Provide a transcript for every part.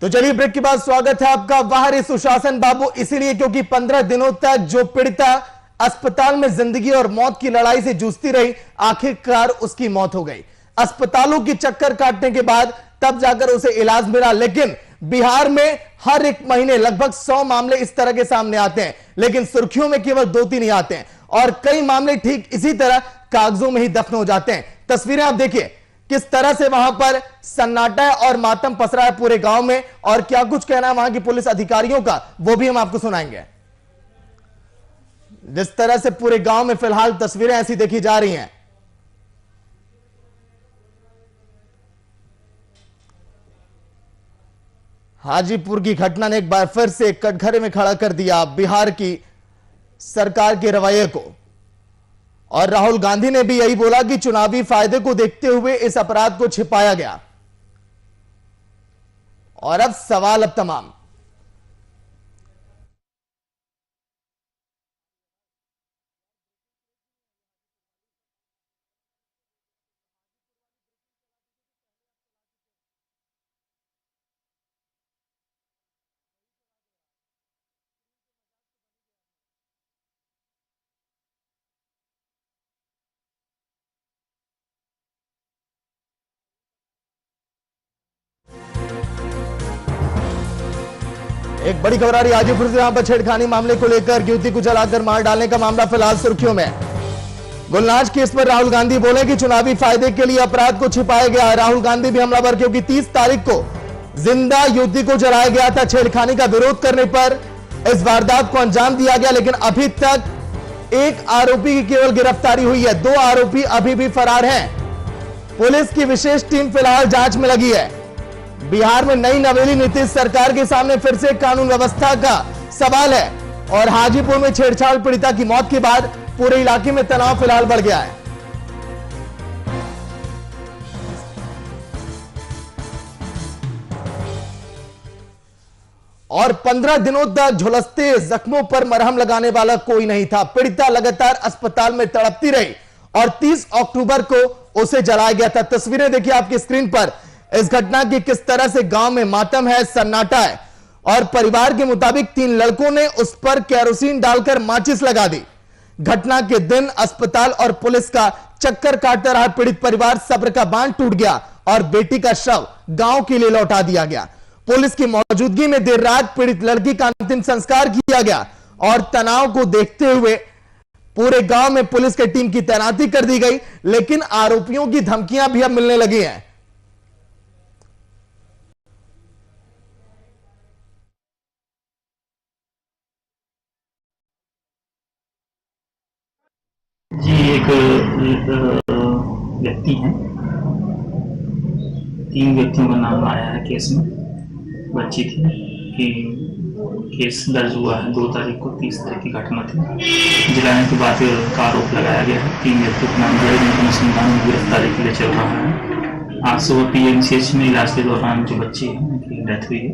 तो चलिए ब्रेक के बाद स्वागत है आपका। बाहरी सुशासन बाबू इसलिए क्योंकि 15 दिनों तक जो पीड़िता अस्पताल में जिंदगी और मौत की लड़ाई से जूझती रही, आखिरकार उसकी मौत हो गई। अस्पतालों की चक्कर काटने के बाद तब जाकर उसे इलाज मिला। लेकिन बिहार में हर एक महीने लगभग 100 मामले इस तरह के सामने आते हैं, लेकिन सुर्खियों में केवल 2-3 ही आते हैं और कई मामले ठीक इसी तरह कागजों में ही दफन हो जाते हैं। तस्वीरें आप देखिए किस तरह से वहां पर सन्नाटा है और मातम पसरा है पूरे गांव में, और क्या कुछ कहना है वहां की पुलिस अधिकारियों का वो भी हम आपको सुनाएंगे। जिस तरह से पूरे गांव में फिलहाल तस्वीरें ऐसी देखी जा रही हैं। हाजीपुर की घटना ने एक बार फिर से कटघरे में खड़ा कर दिया बिहार की सरकार के रवैये को, और राहुल गांधी ने भी यही बोला कि चुनावी फायदे को देखते हुए इस अपराध को छिपाया गया। और अब सवाल अब तमाम। एक बड़ी खबर आ रही हाजीपुर से, यहां पर छेड़खानी मामले को लेकर युवती को जलाकर मार डालने का मामला फिलहाल सुर्खियों में। गुलनाज केस पर राहुल गांधी बोले कि चुनावी फायदे के लिए अपराध को छिपाया गया। राहुल गांधी भी हमलावर, क्योंकि 30 तारीख को जिंदा युवती को जलाया गया था। छेड़खानी का विरोध करने पर इस वारदात को अंजाम दिया गया, लेकिन अभी तक एक आरोपी की केवल गिरफ्तारी हुई है। 2 आरोपी अभी भी फरार हैं। पुलिस की विशेष टीम फिलहाल जांच में लगी है। बिहार में नई नवेली नीतीश सरकार के सामने फिर से कानून व्यवस्था का सवाल है, और हाजीपुर में छेड़छाड़ पीड़िता की मौत के बाद पूरे इलाके में तनाव फिलहाल बढ़ गया है। और 15 दिनों तक झुलसते जख्मों पर मरहम लगाने वाला कोई नहीं था। पीड़िता लगातार अस्पताल में तड़पती रही और 30 अक्टूबर को उसे जलाया गया था। तस्वीरें देखिए आपकी स्क्रीन पर इस घटना की, किस तरह से गांव में मातम है, सन्नाटा है, और परिवार के मुताबिक 3 लड़कों ने उस पर केरोसिन डालकर माचिस लगा दी। घटना के दिन अस्पताल और पुलिस का चक्कर काटता रहा पीड़ित परिवार। सब्र का बांध टूट गया और बेटी का शव गांव के लिए लौटा दिया गया। पुलिस की मौजूदगी में देर रात पीड़ित लड़की का अंतिम संस्कार किया गया, और तनाव को देखते हुए पूरे गांव में पुलिस की टीम की तैनाती कर दी गई। लेकिन आरोपियों की धमकियां भी अब मिलने लगी हैं। जी, एक व्यक्ति हैं, 3 व्यक्तियों का नाम आया है केस में। बच्ची थी कि केस दर्ज हुआ है 2 तारीख को, 30 तारीख की घटना थी। जलाने के बाद का आरोप लगाया गया है। 3 व्यक्तियों का नाम दिया, जिनकी अनुसंधान में गिरफ्तारी के लिए चल रहा है। आज सुबह PMCH में इलाज के दौरान जो बच्ची है उनकी डेथ हुई है,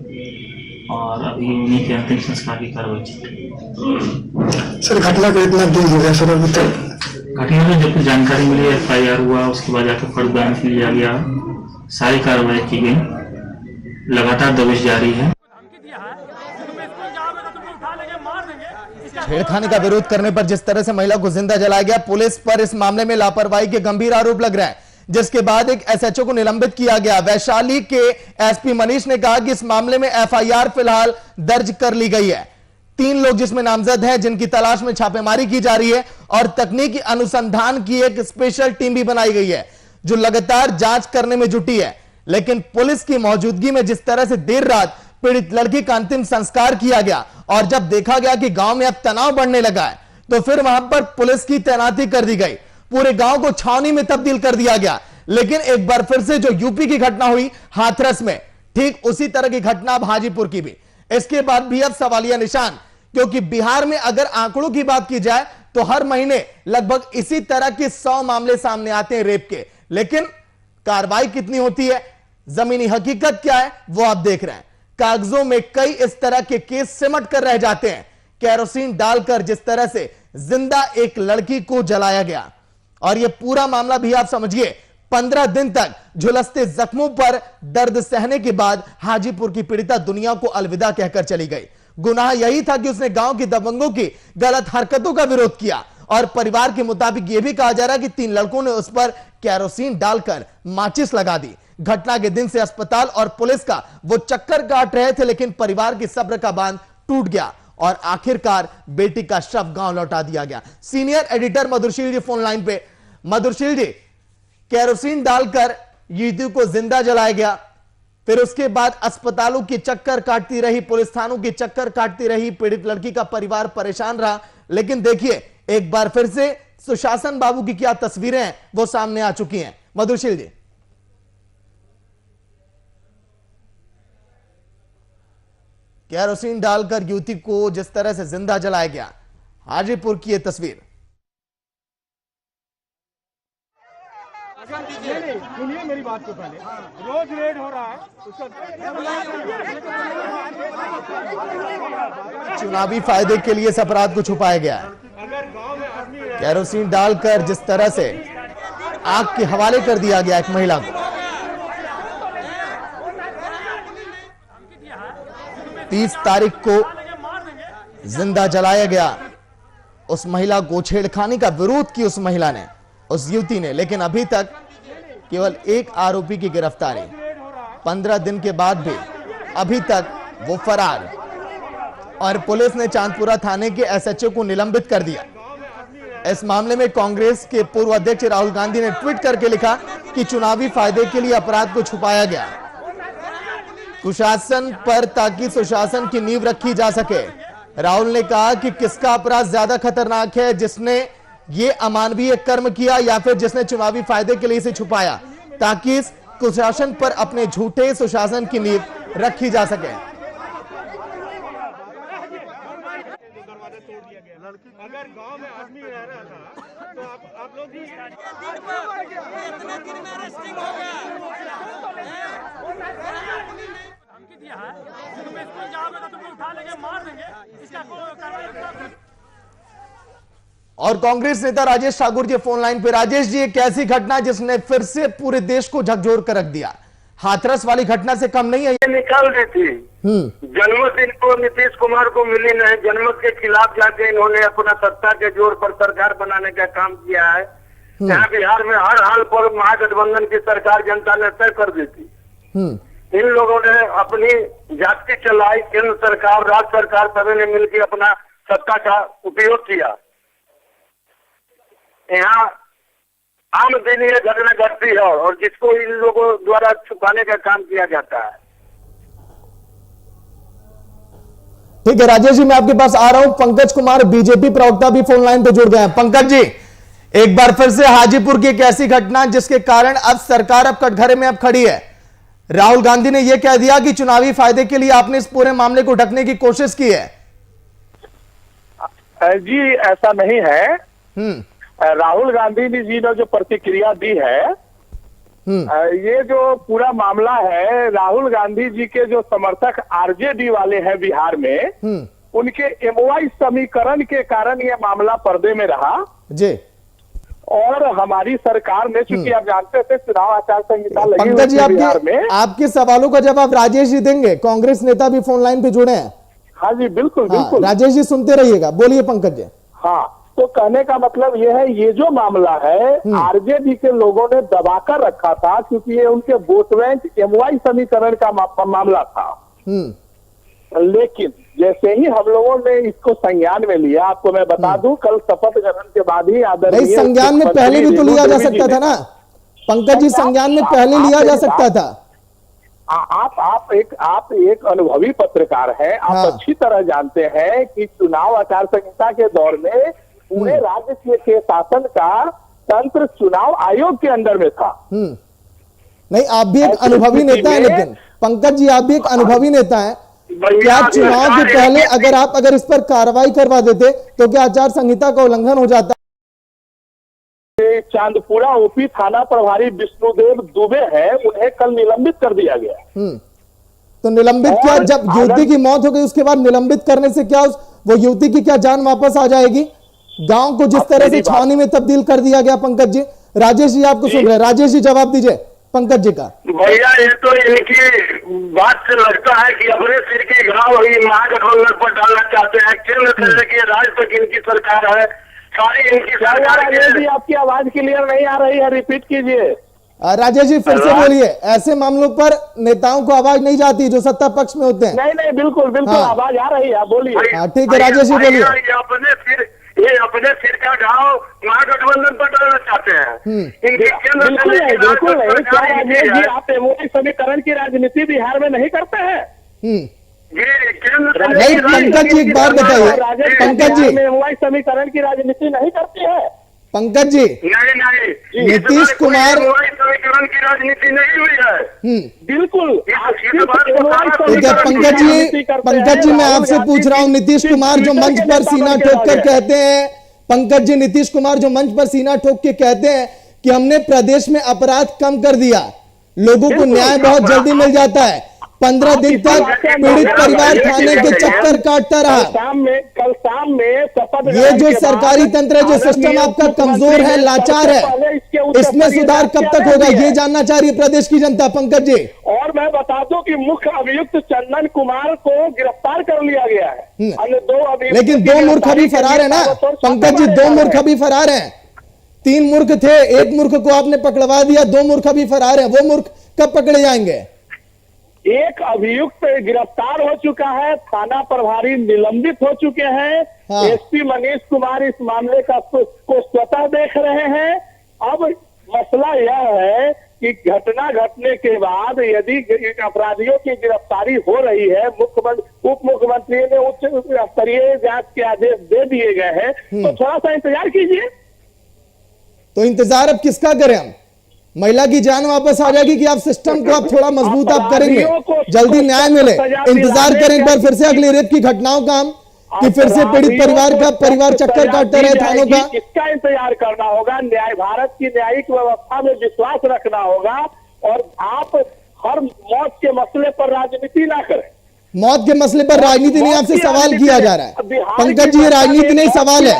और अभी उन्हीं के अंतिम संस्कार की कार्रवाई चल रही है। सर, घटना को इतना दिन हो गया सर, अभी तक घटना में जब जानकारी मिली, FIR हुआ, उसके बाद जाकर फर्दगान लिया गया, सारी कार्रवाई की गई। लगातार दबिश जारी है। छेड़खानी का विरोध करने पर जिस तरह से महिला को जिंदा जलाया गया, पुलिस पर इस मामले में लापरवाही के गंभीर आरोप लग रहे हैं, जिसके बाद एक SHO को निलंबित किया गया। वैशाली के SP मनीष ने कहा कि इस मामले में FIR फिलहाल दर्ज कर ली गई है। 3 लोग जिसमें नामजद हैं, जिनकी तलाश में छापेमारी की जा रही है, और तकनीकी अनुसंधान की एक स्पेशल टीम भी बनाई गई है जो लगातार जांच करने में जुटी है। लेकिन पुलिस की मौजूदगी में जिस तरह से देर रात पीड़ित लड़की का अंतिम संस्कार किया गया, और जब देखा गया कि गांव में अब तनाव बढ़ने लगा है, तो फिर वहां पर पुलिस की तैनाती कर दी गई। पूरे गांव को छावनी में तब्दील कर दिया गया। लेकिन एक बार फिर से जो यूपी की घटना हुई हाथरस में, ठीक उसी तरह की घटना अब हाजीपुर की भी। इसके बाद भी अब सवालिया निशान, क्योंकि बिहार में अगर आंकड़ों की बात की जाए तो हर महीने लगभग इसी तरह के 100 मामले सामने आते हैं रेप के। लेकिन कार्रवाई कितनी होती है, जमीनी हकीकत क्या है, वो आप देख रहे हैं। कागजों में कई इस तरह के केस सिमट कर रह जाते हैं। केरोसिन डालकर जिस तरह से जिंदा एक लड़की को जलाया गया, और यह पूरा मामला भी आप समझिए 15 दिन तक झुलसते जख्मों पर दर्द सहने के बाद हाजीपुर की पीड़िता दुनिया को अलविदा कहकर चली गई। गुनाह यही था कि उसने गांव के दबंगों की गलत हरकतों का विरोध किया और परिवार के मुताबिक यह भी कहा जा रहा है कि 3 लड़कों ने उस पर केरोसिन डालकर माचिस लगा दी। घटना के दिन से अस्पताल और पुलिस का वो चक्कर काट रहे थे, लेकिन परिवार की सब्र का बांध टूट गया और आखिरकार बेटी का शव गांव लौटा दिया गया। सीनियर एडिटर मधुरशील जी फोन लाइन पे। मधुरशील जी, केरोसिन डालकर युवती को जिंदा जलाया गया, फिर उसके बाद अस्पतालों की चक्कर काटती रही, पुलिस थानों की चक्कर काटती रही, पीड़ित लड़की का परिवार परेशान रहा। लेकिन देखिए एक बार फिर से सुशासन बाबू की क्या तस्वीरें हैं वो सामने आ चुकी हैं। मधुरशील जी, केरोसिन डालकर युवती को जिस तरह से जिंदा जलाया गया, हाजीपुर की यह तस्वीर। सुनिए मेरी बात को पहले, रोज रेड हो रहा है चुनावी फायदे के लिए इस अपराध को छुपाया गया है। अगर गांव में आदमी केरोसिन डालकर जिस तरह से आग के हवाले कर दिया गया एक महिला को। 30 तारीख को जिंदा जलाया गया। उस महिला को छेड़खानी का विरोध की उस महिला ने, उस युवती ने, लेकिन अभी तक केवल एक आरोपी की गिरफ्तारी। 15 दिन के बाद भी अभी तक वो फरार और पुलिस ने चांदपुरा थाने के एसएचओ को निलंबित कर दिया। इस मामले में कांग्रेस के पूर्व अध्यक्ष राहुल गांधी ने ट्वीट करके लिखा कि चुनावी फायदे के लिए अपराध को छुपाया गया, कुशासन पर ताकि सुशासन की नींव रखी जा सके। राहुल ने कहा कि किसका अपराध ज्यादा खतरनाक है, जिसने ये अमानवीय कर्म किया या फिर जिसने चुनावी फायदे के लिए इसे छुपाया, ताकि इस कुशासन पर अपने झूठे सुशासन की नींव रखी जा सके। अगर गांव में आदमी रह रहा था तो आप लोग भी धमकी दिया है, तुम स्कूल जाओगे तो तुम्हें उठा लेंगे, मार देंगे, इसका कोई। और कांग्रेस नेता राजेश ठाकुर जी फोन लाइन पे। राजेश जी, एक ऐसी घटना जिसने फिर से पूरे देश को झकझोर कर रख दिया, हाथरस वाली घटना से कम नहीं है। निकाल दी थी। जनमत इनको नीतीश कुमार को मिली नहीं, जनमत के खिलाफ जाके इन्होंने अपना सत्ता के जोर पर सरकार बनाने का काम किया है। यहाँ बिहार में हर हाल पर महागठबंधन की सरकार जनता ने तय कर दी थी। इन लोगों ने अपनी जाति चलाई, केंद्र सरकार राज्य सरकार सभी ने मिलकर अपना सत्ता का उपयोग किया। यहाँ आम दिन ये घटना घटती है और जिसको इन लोगों द्वारा छुपाने का काम किया जाता है। ठीक है राजेश जी, मैं आपके पास आ रहा हूं। पंकज कुमार बीजेपी प्रवक्ता भी फोन लाइन पे जुड़ गए हैं। पंकज जी, एक बार फिर से हाजीपुर की एक ऐसी घटना जिसके कारण अब सरकार अब कटघरे में अब खड़ी है। राहुल गांधी ने यह कह दिया कि चुनावी फायदे के लिए आपने इस पूरे मामले को ढकने की कोशिश की है। जी ऐसा नहीं है। राहुल गांधी जी ने जो प्रतिक्रिया दी है, ये जो पूरा मामला है, राहुल गांधी जी के जो समर्थक आरजेडी वाले हैं बिहार में, उनके एमओआई समीकरण के कारण ये मामला पर्दे में रहा जी। और हमारी सरकार ने, चूंकि आप जानते थे चुनाव आचार संहिता लगी हुई थी बिहार में। आपके सवालों का जवाब राजेश जी देंगे, कांग्रेस नेता भी फोन लाइन पे जुड़े हैं। हाँ जी बिल्कुल बिल्कुल। राजेश जी सुनते रहिएगा, बोलिए पंकज जी। हाँ, तो कहने का मतलब यह है, ये जो मामला है आरजेडी के लोगों ने दबाकर रखा था, क्योंकि ये उनके वोट बैंक एमवाई समीकरण का मामला था। लेकिन जैसे ही हम लोगों ने इसको संज्ञान में लिया, आपको मैं बता दूं, कल शपथ ग्रहण के बाद ही आदरणीय संज्ञान में पहले भी तो लिया जा सकता था ना पंकज जी, संज्ञान में पहले लिया जा सकता था। आप एक अनुभवी पत्रकार हैं, आप अच्छी तरह जानते हैं कि चुनाव आचार संहिता के दौर में पूरे राज्य के शासन का तंत्र चुनाव आयोग के अंदर में था। नहीं, आप भी एक अनुभवी नेता हैं, लेकिन पंकज जी आप भी एक अनुभवी नेता हैं। क्या चुनाव के पहले अगर इस पर कार्रवाई करवा देते तो क्या आचार संहिता का उल्लंघन हो जाता? चांदपुरा ओपी थाना प्रभारी विष्णुदेव दुबे हैं, उन्हें कल निलंबित कर दिया गया। तो निलंबित क्या, जब युवती की मौत हो गई उसके बाद निलंबित करने से क्या वो युवती की क्या जान वापस आ जाएगी? गांव को जिस तरह से छावनी में तब्दील कर दिया गया पंकज जी, राजेश जी आपको सुन रहे हैं, राजेश जी जवाब दीजिए पंकज जी का। भैया ये तो इनकी बात से लगता है कि अपने सिर की घाव ही महागठबंधन पर डालना चाहते हैं। केंद्र से लेकर राज्य तक इनकी सरकार है, सारी इनकी सरकार है। आपकी आवाज क्लियर नहीं आ रही है, रिपीट कीजिए। राजेश जी फिर से बोलिए, ऐसे मामलों पर नेताओं को आवाज नहीं जाती जो सत्ता पक्ष में होते हैं। नहीं बिल्कुल बिल्कुल हाँ। आवाज आ रही है, आप बोलिए। हाँ ठीक है राजेश जी बोलिए। ये अपने सिर का घाव महागठबंधन पर डालना चाहते हैं। इनकी केंद्र से लेकर बिल्कुल नहीं। क्या सरकार राजेश इनकी जी है। आप एमओआई समीकरण की राजनीति बिहार में नहीं करते हैं? ये केंद्र से नहीं, लेकर पंकज जी एक बात बताइए, राजेश पंकज जी एमओआई समीकरण की राजनीति नहीं करती है। पंकज जी नहीं नीतीश कुमार समीकरण की राजनीति नहीं हुई है। बिल्कुल ठीक है पंकज जी मैं आपसे पूछ रहा हूं, नीतीश कुमार जो मंच पर सीना ठोक कर कहते हैं, पंकज जी नीतीश कुमार जो मंच पर सीना ठोक के कहते हैं कि हमने प्रदेश में अपराध कम कर दिया, लोगों को न्याय बहुत जल्दी मिल जाता है, 15 दिन तक पीड़ित परिवार थाने के चक्कर काटता रहा। कल शाम में शपथ ये जो सरकारी तंत्र है, जो सिस्टम आपका कमजोर है, लाचार है, इसमें सुधार कब तक होगा ये जानना चाह रही है प्रदेश की जनता। पंकज जी और मैं बता दूं कि मुख्य अभियुक्त चंदन कुमार को गिरफ्तार कर लिया गया है। अन्य 2 अभियुक्त लेकिन 2 मूर्ख अभी फरार है ना पंकज जी, 2 मूर्ख अभी फरार हैं। 3 मूर्ख थे, 1 मूर्ख को आपने पकड़वा दिया, 2 मूर्ख अभी फरार हैं। वो मूर्ख कब पकड़े जाएंगे? एक अभियुक्त गिरफ्तार हो चुका है, थाना प्रभारी निलंबित हो चुके हैं। हाँ। एसपी मनीष कुमार इस मामले को स्वतः देख रहे हैं। अब मसला यह है कि घटना घटने के बाद यदि अपराधियों की गिरफ्तारी हो रही है, उप मुख्यमंत्री ने उच्च स्तरीय जांच के आदेश दे दिए गए हैं, तो थोड़ा सा इंतजार कीजिए। तो इंतजार अब किसका करें हम? महिला की जान वापस आ जाएगी कि आप सिस्टम को आप थोड़ा मजबूत आप करेंगे, जल्दी न्याय मिले? इंतजार करें एक बार फिर से अगली रेप की घटनाओं का हम, कि फिर से पीड़ित परिवार चक्कर काटता रहे थानों का? इसका इंतजार करना होगा। भारत की न्यायिक व्यवस्था में विश्वास रखना होगा और आप हर मौत के मसले पर राजनीति ना करें। मौत के मसले पर राजनीति नहीं, आपसे सवाल किया जा रहा है पंकज जी, ये राजनीति नहीं सवाल है,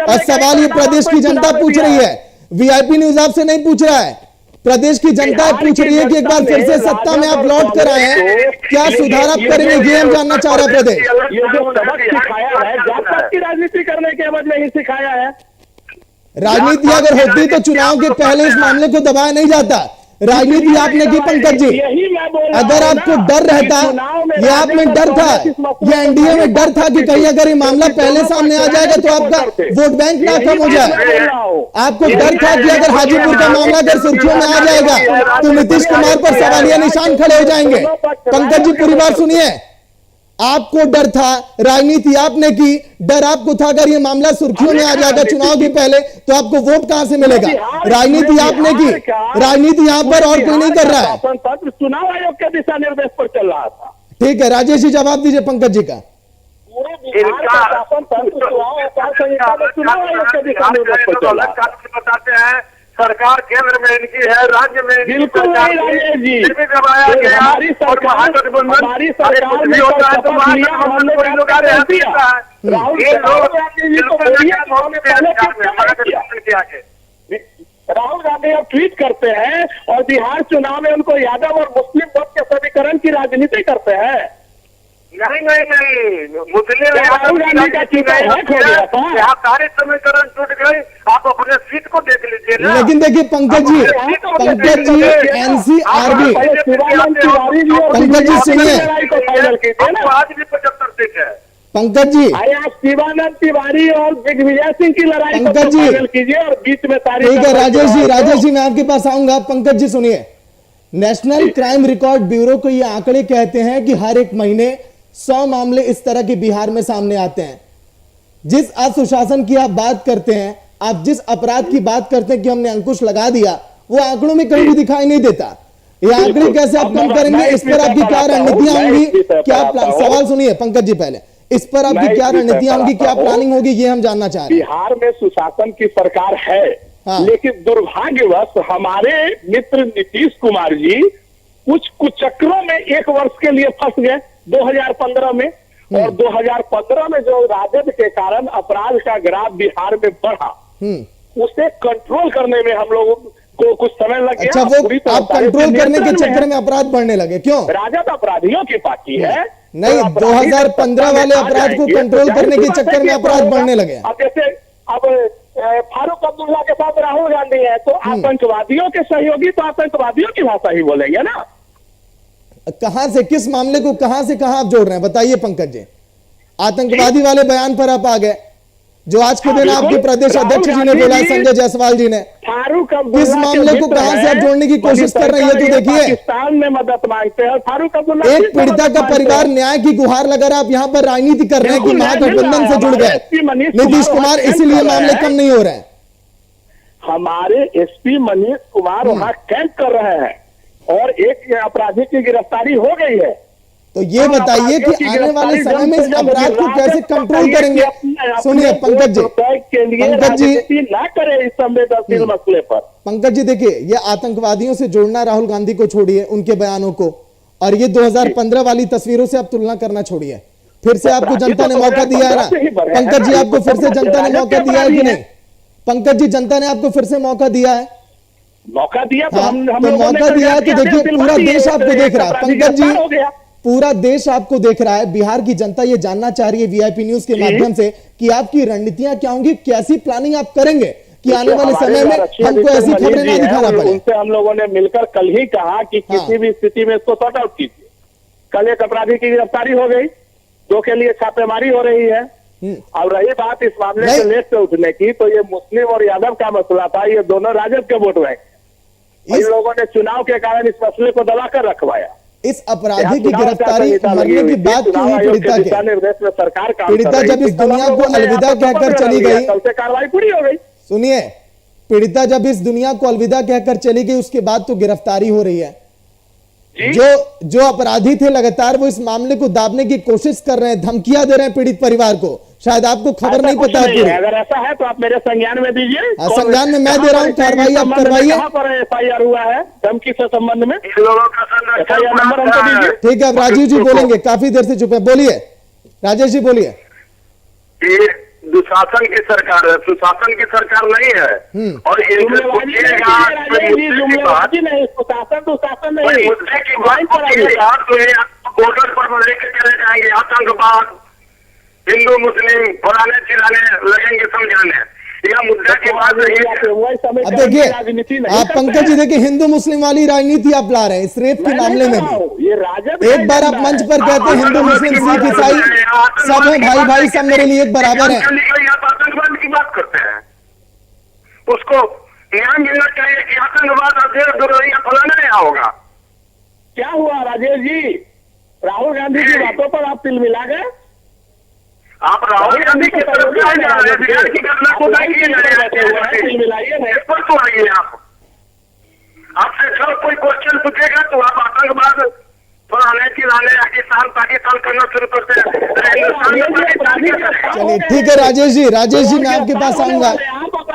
और सवाल ये प्रदेश की जनता पूछ रही है। वीआईपी न्यूज आपसे नहीं पूछ रहा है, प्रदेश की जनता पूछ रही है कि एक बार फिर से सत्ता में आप लौट कर आए हैं, क्या सुधार आप करेंगे, ये हम जानना चाह रहे हैं प्रदेश। ये जो सबक सिखाया है, जात-पात की राजनीति करने के एवज में ही सिखाया है। राजनीति अगर होती तो चुनाव के पहले इस मामले को दबाया नहीं जाता। राजनीति आपने की पंकज जी, अगर आपको डर रहता, ये आप में डर था, ये एनडीए में डर था कि कहीं अगर ये मामला पहले सामने आ जाएगा तो आपका वोट बैंक ना कम हो जाए, आपको डर था कि अगर हाजीपुर का मामला अगर सुर्खियों में आ जाएगा तो नीतीश कुमार पर सवालिया निशान खड़े हो जाएंगे। पंकज जी पूरी बात सुनिए, आपको डर था, राजनीति आपने की, डर आपको था अगर ये मामला सुर्खियों में आ जाएगा चुनाव के पहले तो आपको वोट कहां से मिलेगा? राजनीति आपने की, राजनीति यहां पर और कोई नहीं कर रहा है। चुनाव आयोग के दिशा निर्देश पर चल रहा था। ठीक है राजेश जी जवाब दीजिए पंकज जी का। पूरे बिहार का शासन तंत्र चुनाव आचार संहिता में चुनाव आयोग के दिशा निर्देश पर चल रहा था। बताते हैं सरकार केंद्र में इनकी है, राज्य में बिल्कुल नहीं राजेश जी, दबाया गया। हमारी सरकार में राहुल गांधी अब ट्वीट करते हैं और बिहार चुनाव में उनको यादव और मुस्लिम वोट के समीकरण की राजनीति करते हैं। नहीं मुस्लिम राहुल गांधी का चुनाव यहाँ सारे समीकरण टूट गए, आप अपने सीट को देख लीजिए ना। लेकिन देखिए पंकज जी एनसीआरबी, पंकज जी सुनिए, आज भी 75 सीट है। पंकज जी आप शिवानंद तिवारी और दिग्विजय सिंह की लड़ाई को फाइनल कीजिए और बीच में सारी। ठीक है राजेश जी मैं आपके पास आऊंगा। पंकज जी सुनिए, नेशनल क्राइम रिकॉर्ड ब्यूरो को ये आंकड़े कहते हैं कि हर एक महीने 100 मामले इस तरह के बिहार में सामने आते हैं। जिस सुशासन की आप बात करते हैं, आप जिस अपराध की बात करते हैं कि हमने अंकुश लगा दिया, वो आंकड़ों में कहीं भी दिखाई नहीं देता। ये आंकड़े कैसे आप कम करेंगे? इस पर आपकी क्या रणनीतियां होंगी, क्या सवाल सुनिए पंकज जी, पहले इस पर आपकी क्या रणनीतियां होंगी, क्या प्लानिंग होगी, ये हम जानना चाह रहे हैं। बिहार में सुशासन की सरकार है, लेकिन दुर्भाग्यवश हमारे मित्र नीतीश कुमार जी कुछ चक्रों में 1 वर्ष के लिए फंस गए 2015 में, और 2015 में जो राजद के कारण अपराध का ग्राफ बिहार में बढ़ा, उसे कंट्रोल करने में हम लोगों को कुछ समय लग गया। अच्छा, वो पूरी आप तरह कंट्रोल करने के नियंत्रण चक्कर में अपराध बढ़ने लगे, क्यों? राजद अपराधियों की पार्टी है। नहीं, तो अपराधी 2015 वाले आ अपराध को जाएंगे, कंट्रोल तो करने के जाहिर सी बात चक्कर है में कि अपराध होगा। बढ़ने लगे। अब जैसे अब फारूक अब्दुल्ला के साथ राहुल गांधी है, तो आतंकवादियों के सहयोगी तो आतंकवादियों की भाषा ही बोलेंगे ना। कहां से, किस मामले को कहां से कहां आप जोड़ रहे हैं, बताइए पंकज जी। आतंकवादी वाले बयान पर आप आ गए, जो आज के दिन आपके प्रदेश अध्यक्ष जी ने बोला, संजय जायसवाल जी ने। फारूक किस मामले को कहां से आप जोड़ने की कोशिश कर रहे हैं, ये तो देखिए। पाकिस्तान में मदद मांगते हैं, फारूक अब्दुल्ला एक पीड़िता का परिवार न्याय की गुहार लगा रहा, आप यहां पर राजनीति कर रहे हैं कि महागठबंधन से जुड़ गए नीतीश कुमार, इसीलिए मामले कम नहीं हो रहे हैं। हमारे एसपी मनीष कुमार वहां कैंप कर रहे हैं और एक अपराधी की गिरफ्तारी हो गई है। तो ये बताइए कि आने वाले समय में इस अपराध को कैसे कंट्रोल करेंगे? सुनिए पंकज जी, पंकज जी ना करे इस संवेदनशील मसले पर। पंकज जी देखिए, ये आतंकवादियों से जोड़ना राहुल गांधी को छोड़िए, उनके बयानों को, और ये 2015 वाली तस्वीरों से आप तुलना करना छोड़िए। फिर से आपको जनता ने मौका दिया है ना पंकज जी, आपको फिर से जनता ने मौका दिया है कि नहीं? पंकज जी, जनता ने आपको फिर से मौका दिया है? मौका दिया तो हाँ, हम तो मौका दिया है तो देखिए पूरा देश आपको देख रहा है पंकज जी, हो गया। पूरा देश आपको देख रहा है। बिहार की जनता ये जानना चाह रही है वीआईपी न्यूज के माध्यम से कि आपकी रणनीतियां क्या होंगी, कैसी प्लानिंग आप करेंगे कि आने वाले समय में हमको ऐसी खबरें ना दिखाना पड़े। उनसे हम लोगों ने मिलकर कल ही कहा कि किसी भी स्थिति में इसको सॉर्ट आउट कीजिए। कल एक अपराधी की गिरफ्तारी हो गई, 2 के लिए छापेमारी हो रही है। अब रही बात इस मामले से लेट से उठने की, तो ये मुस्लिम और यादव का मसला था, ये दोनों राजद के वोट बैंक। इन लोगों ने चुनाव के कारण इस मसले को दबाकर रखवाया। इस अपराधी की गिरफ्तारी मरने की बात क्यों हुई पीड़िता के? निर्देश में सरकार पीड़िता जब इस दुनिया को अलविदा कहकर चली गई, कल से कार्रवाई पूरी हो गई। सुनिए, पीड़िता जब इस दुनिया को अलविदा कहकर चली गई, उसके बाद तो गिरफ्तारी हो रही है। जो अपराधी थे लगातार वो इस मामले को दाबने की कोशिश कर रहे हैं, धमकियां दे रहे हैं पीड़ित परिवार को। शायद आपको खबर नहीं पता है पूरी। अगर ऐसा है तो आप मेरे संज्ञान में दीजिए। संज्ञान में मैं दे रहा हूँ, कार्रवाई आप करवाइए। कहां पर FIR हुआ है धमकी से संबंध में? FIR नंबर हमको दीजिए। ठीक है, अब राजीव जी बोलेंगे, काफी देर से चुप है, बोलिए राजेश जी, बोलिए। ये दुशासन की सरकार है, सुशासन की सरकार नहीं है। और जुमलेबाजी नहीं, सुशासन दुशासन नहीं। मुद्दे की बात बॉर्डर पर लेकर चले जाएंगे आतंकवाद, हिंदू मुस्लिम फलाने चिल्लाने लगेंगे समझाने, यह मुद्दा की बात नहीं है। अब देखिए आप पंकज जी, देखिए हिंदू मुस्लिम वाली राजनीति आप ला रहे हैं इस रेप के मामले में भी। ये राजद एक बार आप मंच पर कहते हैं हिंदू मुस्लिम सिख ईसाई सब है भाई भाई, सब मेरे लिए एक बराबर है। आप आतंकवाद की बात करते हैं, उसको न्याय मिलना चाहिए कि आतंकवाद फलाना यहाँ होगा। क्या हुआ राजेश जी, राहुल गांधी की बातों पर आप तिल मिला गए? आप राहुल गांधी की तरफ जा रहे हैं, बिहार की घटना को देखिए, इस पर तो आइए आप। आपसे सर कोई क्वेश्चन पूछेगा तो आप आतंकवाद फलाने चिल्लाने पाकिस्तान करना शुरू करते हैं। चलिए ठीक है राजेश जी, मैं आपके पास आऊंगा।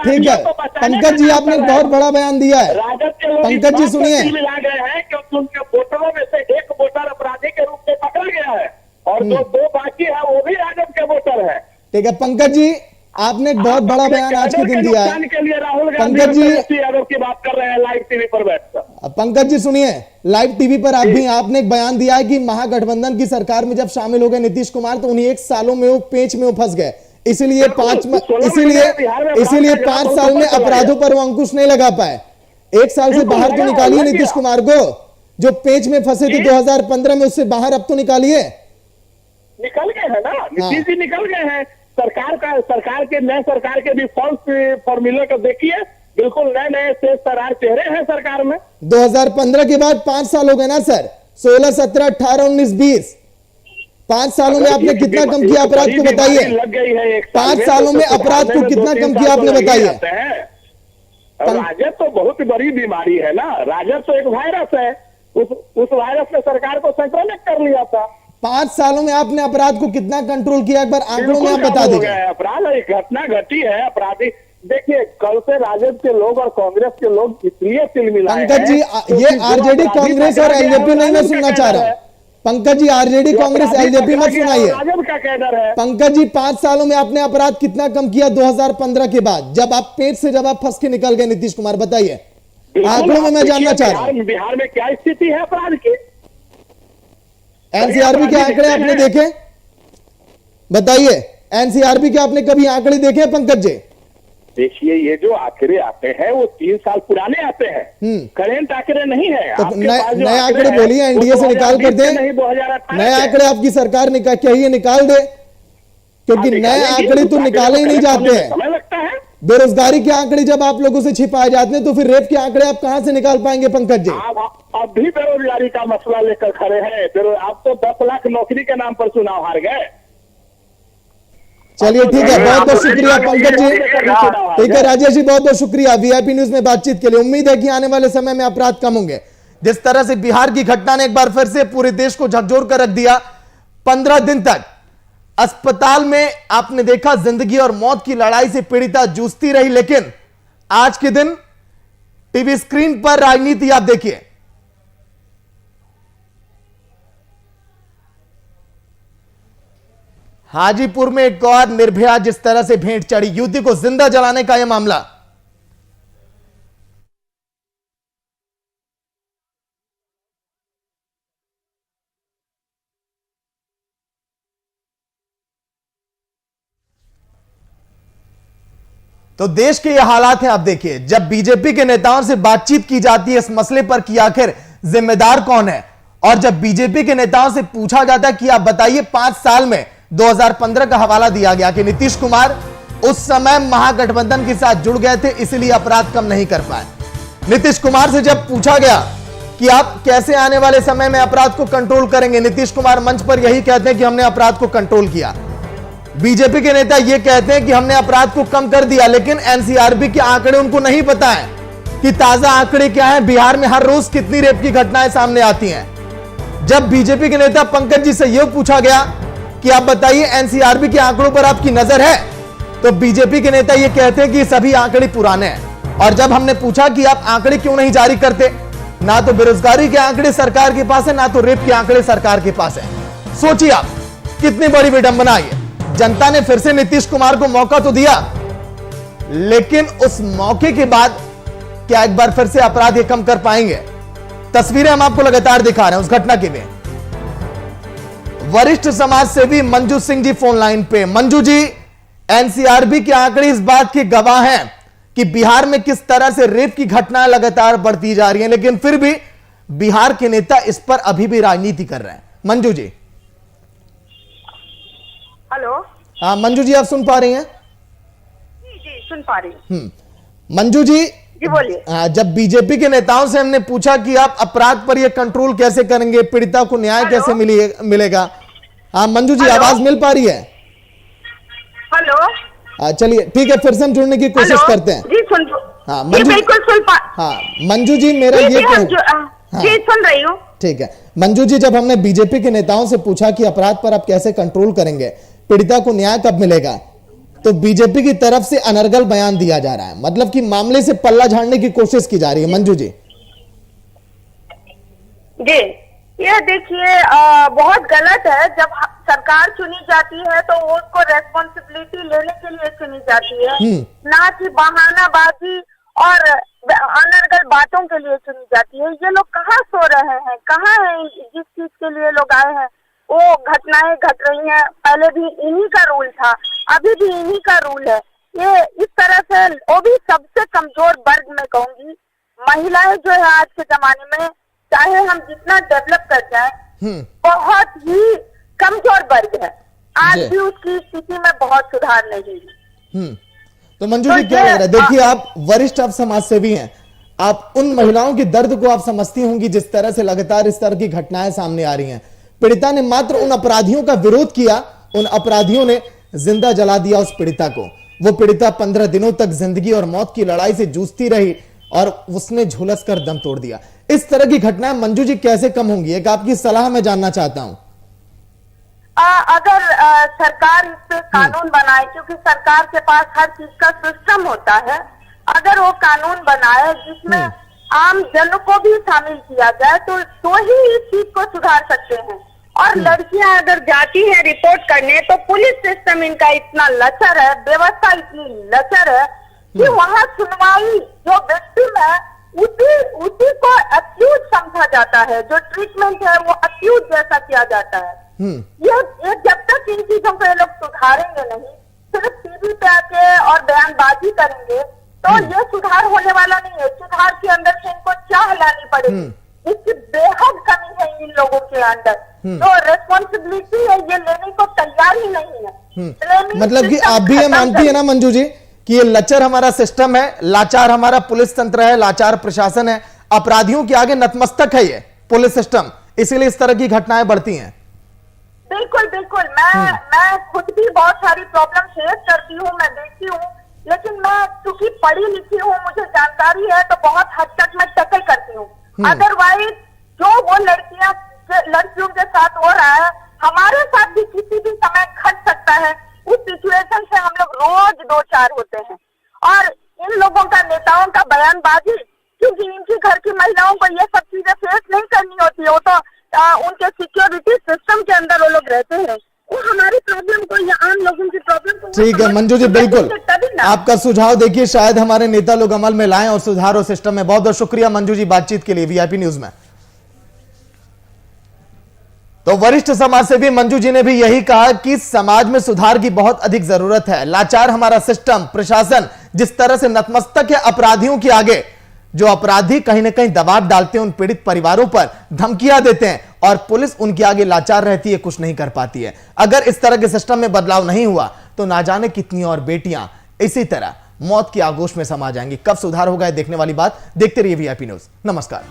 ठीक है पंकज जी, आपने बहुत बड़ा बयान दिया है। पंकज जी सुनिए, मिला गए हैं क्योंकि उनके वोटरों में से एक वोटर अपराधी के रूप में पकड़ा गया है और जो 2 बाकी है वो भी राजद के वोटर है। ठीक है पंकज जी, आपने एक बहुत बड़ा बयान आज के दिन दिया है। के लिए राहुल पंकज जी यादव की बात कर रहे हैं लाइव टीवी पर बैठकर। पंकज जी सुनिए, लाइव टीवी पर आप भी आपने एक बयान दिया है कि महागठबंधन की सरकार में जब शामिल हो गए नीतीश कुमार तो उन्हीं 1 सालों में वो पेच में फंस गए, इसीलिए 5 साल में अपराधों पर वो अंकुश नहीं लगा पाए। 1 साल से बाहर तो निकालिए नीतीश कुमार को, जो पेच में फंसे थे 2015 में, उससे बाहर अब तो निकालिए। निकल गए हैं ना नीतीश जी, निकल गए हैं। सरकार के भी फॉल्स फॉर्मूले को देखिए, बिल्कुल नए तेज तरार चेहरे हैं सरकार में। 2015 के बाद 5 साल हो गए ना सर, 16, 17, 18, 19, 20, 5 सालों में आपने कितना कम किया अपराध को बताइए? लग गई है 5 सालों में अपराध को कितना कम किया आपने बताइए? राजद तो बहुत बड़ी बीमारी है ना, राजद तो एक वायरस है, उस वायरस ने सरकार को संक्रमित कर लिया था। 5 सालों में आपने अपराध को कितना कंट्रोल किया, एक बार आंकड़ों में आप बता दीजिए। अपराध एक घटना घटी है, अपराधी देखिए कल से राजद के लोग और कांग्रेस के लोग इसलिए तिलमिलाए हैं। पंकज जी, ये आरजेडी कांग्रेस और एलजेपी नहीं मैं सुनना चाह रहा हूँ। पंकज जी, आरजेडी कांग्रेस एलजेपी मत सुनाइए। राजद का कैडर है। पंकज जी, 5 सालों में आपने अपराध कितना कम किया 2015 के बाद, जब आप पेट से जब आप फंस के निकल गए? नीतीश कुमार बताइए, आंकड़ों में मैं जानना चाह रहा हूं। बिहार में क्या स्थिति है अपराध की? एनसीआरबी के आंकड़े आपने देखे? बताइए, एनसीआरबी के आपने कभी आंकड़े देखे पंकज जी? देखिए, ये जो आंकड़े आते हैं वो 3 साल पुराने आते हैं, करेंट आंकड़े नहीं है। तो नए आंकड़े बोलिए, एनडीए से निकाल कर दे। नए आंकड़े आपकी सरकार निकाल दे, क्योंकि नए आंकड़े तो निकाले ही नहीं जाते हैं। समय लगता है। बेरोजगारी के आंकड़े जब आप लोगों से छिपाए जाते हैं तो फिर रेप के आंकड़े आप कहां से निकाल पाएंगे पंकज जी? अब भी बेरोजगारी का मसला लेकर खड़े हैं। आप तो 10 लाख नौकरी के नाम पर चुनाव हार गए। चलिए ठीक है, बहुत बहुत शुक्रिया पंकज जी। ठीक है राजेश जी, बहुत बहुत शुक्रिया वीआईपी न्यूज में बातचीत के लिए। उम्मीद है कि आने वाले समय में अपराध कम होंगे। जिस तरह से बिहार की घटना ने एक बार फिर से पूरे देश को झकझोर कर रख दिया। 15 दिन तक अस्पताल में आपने देखा जिंदगी और मौत की लड़ाई से पीड़िता जूझती रही, लेकिन आज के दिन टीवी स्क्रीन पर राजनीति आप देखिए। हाजीपुर में एक और निर्भया जिस तरह से भेंट चढ़ी, युवती को जिंदा जलाने का यह मामला। तो देश के ये हालात हैं। आप देखिए, जब बीजेपी के नेताओं से बातचीत की जाती है इस मसले पर कि आखिर जिम्मेदार कौन है, और जब बीजेपी के नेताओं से पूछा जाता है कि आप बताइए 5 साल में 2015 का हवाला दिया गया कि नीतीश कुमार उस समय महागठबंधन के साथ जुड़ गए थे, इसलिए अपराध कम नहीं कर पाए। नीतीश कुमार से जब पूछा गया कि आप कैसे आने वाले समय में अपराध को कंट्रोल करेंगे, नीतीश कुमार मंच पर यही कहते हैं कि हमने अपराध को कंट्रोल किया। बीजेपी के नेता यह कहते हैं कि हमने अपराध को कम कर दिया, लेकिन एनसीआरबी के आंकड़े उनको नहीं पता है कि ताजा आंकड़े क्या हैं। बिहार में हर रोज कितनी रेप की घटनाएं सामने आती हैं। जब बीजेपी के नेता पंकज जी से यह पूछा गया कि आप बताइए एनसीआरबी के आंकड़ों पर आपकी नजर है, तो बीजेपी के नेता यह कहते हैं कि सभी आंकड़े पुराने हैं। और जब हमने पूछा कि आप आंकड़े क्यों नहीं जारी करते, ना तो बेरोजगारी के आंकड़े सरकार के पास है, ना तो रेप के आंकड़े सरकार के पास है। सोचिए आप, कितनी बड़ी विडंबना है। जनता ने फिर से नीतीश कुमार को मौका तो दिया, लेकिन उस मौके के बाद क्या एक बार फिर से अपराध ये कम कर पाएंगे? तस्वीरें हम आपको लगातार दिखा रहे हैं उस घटना की भी। वरिष्ठ समाज सेवी मंजू सिंह जी फोन लाइन पे। मंजू जी, एनसीआरबी के आंकड़े इस बात के गवाह हैं कि बिहार में किस तरह से रेप की घटनाएं लगातार बढ़ती जा रही हैं, लेकिन फिर भी बिहार के नेता इस पर अभी भी राजनीति कर रहे हैं। मंजू जी। हेलो। हाँ मंजू जी, आप सुन पा रही हैं? जी सुन पा रही हूँ। मंजू जी बोलिए। जब बीजेपी के नेताओं से हमने पूछा कि आप अपराध पर यह कंट्रोल कैसे करेंगे, पीड़िता को न्याय कैसे मिलेगा। हाँ मंजू जी, आवाज मिल पा रही है? हेलो। चलिए ठीक है, फिर से हम जुड़ने की कोशिश करते हैं। जी सुन। हाँ मंजू, बिल्कुल सुन पा। हाँ मंजू जी, मेरा ये जी सुन रही हूँ। ठीक है मंजू जी, जब हमने बीजेपी के नेताओं से पूछा कि अपराध पर आप कैसे कंट्रोल करेंगे, पीड़िता को न्याय कब मिलेगा, तो बीजेपी की तरफ से अनर्गल बयान दिया जा रहा है, मतलब कि मामले से पल्ला झाड़ने की कोशिश की जा रही है। मंजू जी। जी ये देखिए, बहुत गलत है। जब सरकार चुनी जाती है तो उसको रेस्पॉन्सिबिलिटी लेने के लिए चुनी जाती है, ना कि बहानाबाजी और अनर्गल बातों के लिए चुनी जाती है। ये लोग कहाँ सो रहे हैं, कहाँ हैं जिस चीज के लिए लोग आए हैं? वो घटनाएं घट रही हैं, पहले भी इन्हीं का रूल था, अभी भी इन्हीं का रूल है। ये इस तरह से, वो भी सबसे कमजोर वर्ग में कहूंगी, महिलाएं जो है आज के जमाने में, चाहे हम जितना डेवलप कर जाए, बहुत ही कमजोर वर्ग है। आज भी उसकी स्थिति में बहुत सुधार नहीं है। तो मंजू जी, क्या लग रहा है? देखिए, आप वरिष्ठ, आप समाज सेवी हैं, आप उन महिलाओं के दर्द को आप समझती होंगी जिस तरह से लगातार इस तरह की घटनाएं सामने आ रही हैं। पीड़िता ने मात्र उन अपराधियों का विरोध किया, उन अपराधियों ने जिंदा जला दिया उस पीड़िता को। वो पीड़िता 15 दिनों तक जिंदगी और मौत की लड़ाई से जूझती रही और उसने झुलस कर दम तोड़ दिया। इस तरह की घटनाएं मंजू जी कैसे कम होंगी? एक आपकी सलाह मैं जानना चाहता हूं। अगर सरकार इस पे कानून बनाए, क्योंकि सरकार के पास हर चीज का सिस्टम होता है, अगर वो कानून बनाए जिसमें आम जन को भी शामिल किया जाए तो ही इस चीज को सुधार सकते हैं। और लड़कियां अगर जाती है रिपोर्ट करने तो पुलिस सिस्टम इनका इतना लचर है, व्यवस्था इतनी लचर है कि वहाँ सुनवाई जो विक्टिम है उसी को अक्यूज समझा जाता है, जो ट्रीटमेंट है वो अक्यूज जैसा किया जाता है। ये जब तक इन चीजों को ये लोग सुधारेंगे नहीं, सिर्फ टीवी पे आके और बयानबाजी करेंगे तो ये सुधार होने वाला नहीं है। सुधार के अंदर से इनको चाह लानी पड़ेगी, इसकी बेहद कमी है इन लोगों के अंदर, तो रेस्पॉन्सिबिलिटी है ये लेने को तैयार ही नहीं है। मतलब कि आप भी ये मानती है ना मंजू जी कि ये लचर हमारा सिस्टम है, लाचार हमारा पुलिस तंत्र है, लाचार प्रशासन है, अपराधियों के आगे नतमस्तक है ये पुलिस सिस्टम, इसीलिए इस तरह की घटनाएं बढ़ती हैं। बिल्कुल बिल्कुल, मैं खुद भी बहुत सारी प्रॉब्लम फेस करती हूँ, मैं देखती हूँ, लेकिन मैं चूंकि पढ़ी लिखी हूँ, मुझे जानकारी है, तो बहुत हद तक मैं टैकल करती हूँ। अदरवाइज जो वो लड़कियों के साथ हो रहा है, हमारे साथ भी किसी भी समय घट सकता है। उस सिचुएशन से हम लोग रोज दो चार होते हैं, और इन लोगों का, नेताओं का बयानबाजी, क्योंकि इनकी घर की महिलाओं को ये सब चीजें फेस नहीं करनी होती है, वो तो उनके सिक्योरिटी सिस्टम के अंदर वो लोग रहते हैं, वो हमारी प्रॉब्लम को या आम लोगों की प्रॉब्लम को। ठीक है मंजू जी, बिल्कुल आपका सुझाव देखिए शायद हमारे नेता लोग अमल में लाएं और सुधार हो सिस्टम में। बहुत बहुत शुक्रिया मंजू जी बातचीत के लिए वीआईपी न्यूज में। तो वरिष्ठ समाजसेवी मंजू जी ने भी यही कहा कि समाज में सुधार की बहुत अधिक जरूरत है। लाचार हमारा सिस्टम, प्रशासन जिस तरह से नतमस्तक है अपराधियों के आगे, जो अपराधी कहीं ना कहीं दबाव डालते हैं उन पीड़ित परिवारों पर, धमकियां देते हैं, और पुलिस उनके आगे लाचार रहती है, कुछ नहीं कर पाती है। अगर इस तरह के सिस्टम में बदलाव नहीं हुआ तो ना जाने कितनी और बेटियां इसी तरह मौत की आगोश में समा जाएंगी। कब सुधार होगा देखने वाली बात। देखते रहिए वीआईपी न्यूज। नमस्कार।